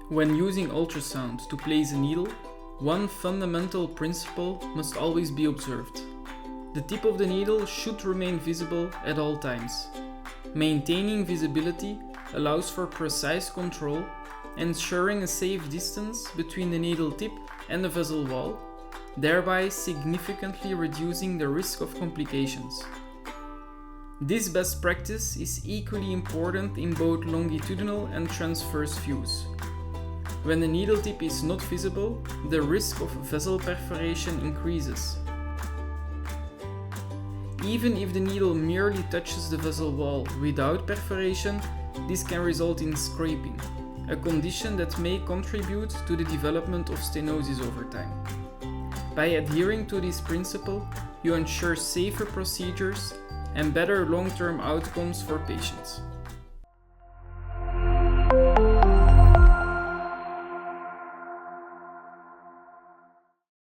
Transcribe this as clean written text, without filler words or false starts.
When using ultrasound to place a needle, one fundamental principle must always be observed. The tip of the needle should remain visible at all times. Maintaining visibility allows for precise control, ensuring a safe distance between the needle tip and the vessel wall, thereby significantly reducing the risk of complications. This best practice is equally important in both longitudinal and transverse views. When the needle tip is not visible, the risk of vessel perforation increases. Even if the needle merely touches the vessel wall without perforation, this can result in scraping, a condition that may contribute to the development of stenosis over time. By adhering to this principle, you ensure safer procedures and better long-term outcomes for patients.